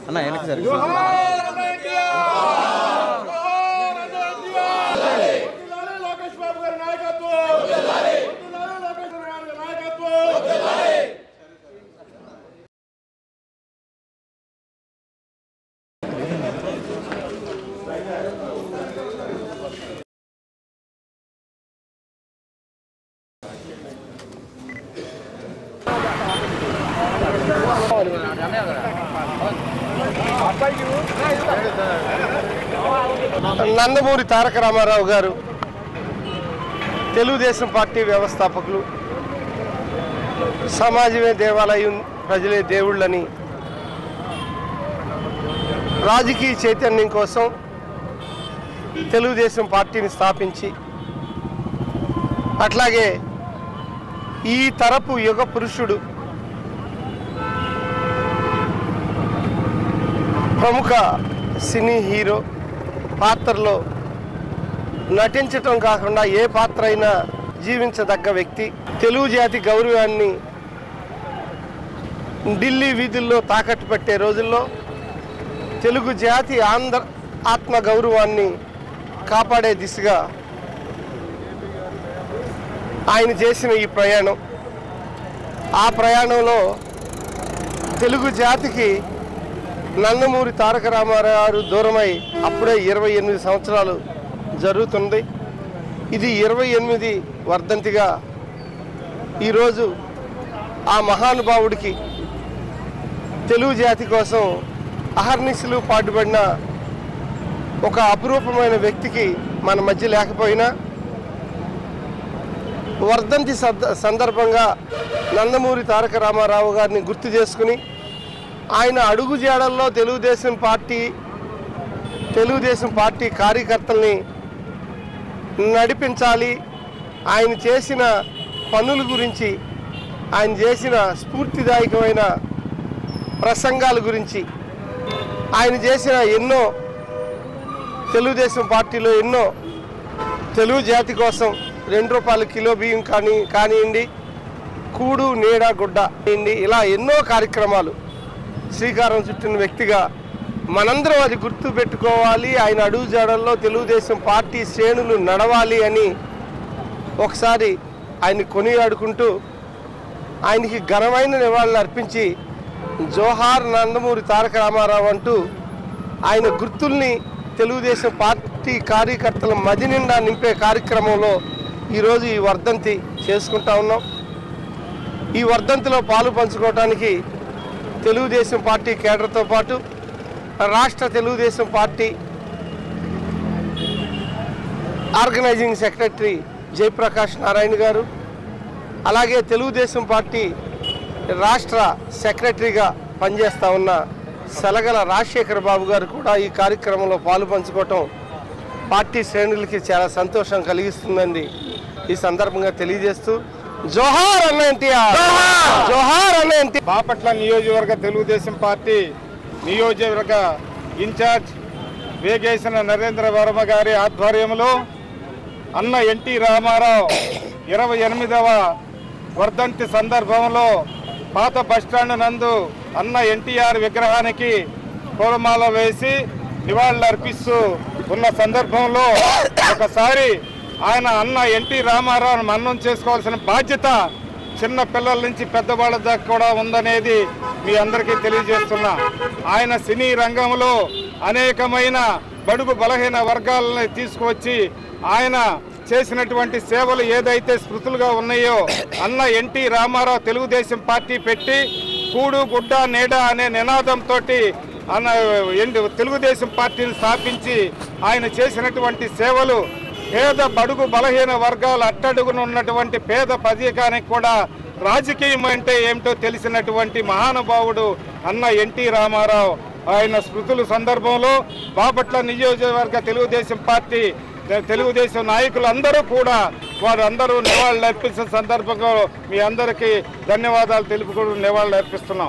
అన్న వెనక్కి సరే నందమూరి తారక రామారావు గారు తెలుగుదేశం పార్టీ వ్యవస్థాపకులు, సమాజమే దేవాలయం, ప్రజలే దేవుళ్ళని రాజకీయ చైతన్యం కోసం తెలుగుదేశం పార్టీని స్థాపించి, అట్లాగే ఈ తరపు యుగ పురుషుడు, ప్రముఖ సినీ హీరో పాత్రలో నటించటం కాకుండా ఏ పాత్ర అయినా జీవించదగ్గ వ్యక్తి, తెలుగు జాతి గౌరవాన్ని ఢిల్లీ వీధుల్లో తాకట్టు పెట్టే రోజుల్లో తెలుగు జాతి ఆత్మ గౌరవాన్ని కాపాడే దిశగా ఆయన చేసిన ఈ ప్రయాణం, ఆ ప్రయాణంలో తెలుగు జాతికి నందమూరి తారక రామారావు గారు దూరమై అప్పుడే 28 సంవత్సరాలు జరుగుతుంది. ఇది 28 వర్ధంతిగా ఈరోజు ఆ మహానుభావుడికి, తెలుగు జాతి కోసం అహర్నిశలు పాటుపడిన ఒక అపురూపమైన వ్యక్తికి మన మధ్య లేకపోయినా వర్ధంతి సందర్భంగా నందమూరి తారక రామారావు గారిని గుర్తు చేసుకుని ఆయన అడుగు జాడల్లో తెలుగుదేశం పార్టీ కార్యకర్తల్ని నడిపించాలి, ఆయన చేసిన పనుల గురించి, ఆయన చేసిన స్ఫూర్తిదాయకమైన ప్రసంగాల గురించి, ఆయన చేసిన ఎన్నో తెలుగుదేశం పార్టీలో ఎన్నో తెలుగు జాతి కోసం ₹2 కిలో బియ్యం కానివ్వండి, కూడు నీడ గుడ్డ ఇలా ఎన్నో కార్యక్రమాలు శ్రీకారం చుట్టిన వ్యక్తిగా మనందరం అది గుర్తు పెట్టుకోవాలి. ఆయన అడుగు జాడల్లో తెలుగుదేశం పార్టీ శ్రేణులు నడవాలి అని ఒకసారి ఆయన్ని కొనియాడుకుంటూ ఆయనకి ఘనమైన నివాళులు అర్పించి జోహార్ నందమూరి తారక రామారావు అంటూ ఆయన గుర్తుల్ని తెలుగుదేశం పార్టీ కార్యకర్తల మది నిండా నింపే కార్యక్రమంలో ఈరోజు ఈ వర్ధంతి చేసుకుంటా ఉన్నాం. ఈ వర్ధంతిలో పాలు పంచుకోవడానికి తెలుగుదేశం పార్టీ కేడర్తో పాటు రాష్ట్ర Telugu Desam party organising secretary Jayaprakash Narayana గారు, అలాగే తెలుగుదేశం పార్టీ రాష్ట్ర సెక్రటరీగా పనిచేస్తూ ఉన్న సలగల రాజశేఖర్ బాబు గారు కూడా ఈ కార్యక్రమంలో పాలు పంచుకోవటం పార్టీ శ్రేణులకి చాలా సంతోషం కలిగిస్తుందండి ఈ సందర్భంగా తెలియజేస్తూ జోహార్ అన్న ఎన్టీఆర్, జోహార్ అన్న ఎన్టీఆర్. బాపట్ల నియోజకవర్గ తెలుగుదేశం పార్టీ నియోజకవర్గ ఇన్ఛార్జ్ వేగేసిన నరేంద్ర వర్మ గారి ఆధ్వర్యంలో అన్న ఎన్టీ రామారావు 28వ వర్ధంతి సందర్భంలో పాత బస్టాండ్ నందు అన్న ఎన్టీఆర్ విగ్రహానికి పూలమాల వేసి నివాళులు అర్పిస్తూ ఉన్న సందర్భంలో ఒకసారి ఆయన అన్న ఎన్టీ రామారావును మన్నం చేసుకోవాల్సిన బాధ్యత చిన్న పిల్లల నుంచి పెద్దవాళ్ళ దాకా కూడా ఉందనేది మీ అందరికీ తెలియజేస్తున్నా. ఆయన సినీ రంగంలో అనేకమైన బడుగు బలహీన వర్గాలని తీసుకువచ్చి ఆయన చేసినటువంటి సేవలు ఏదైతే స్మృతులుగా ఉన్నాయో అన్న ఎన్టీ రామారావు తెలుగుదేశం పార్టీ పెట్టి కూడు గుడ్డ నీడ అనే నినాదంతో తెలుగుదేశం పార్టీని స్థాపించి ఆయన చేసినటువంటి సేవలు పేద బడుగు బలహీన వర్గాలు అట్టడుగున ఉన్నటువంటి పేద ప్రజానికి కూడా రాజకీయం అంటే ఏమిటో తెలిసినటువంటి మహానుభావుడు అన్న ఎన్టీ రామారావు. ఆయన స్మృతుల సందర్భంలో బాపట్ల నియోజకవర్గ తెలుగుదేశం పార్టీ తెలుగుదేశం నాయకులందరూ కూడా వారందరూ నివాళులు అర్పించిన సందర్భంగా మీ అందరికీ ధన్యవాదాలు తెలుపుకుంటూ నివాళులు అర్పిస్తున్నాం.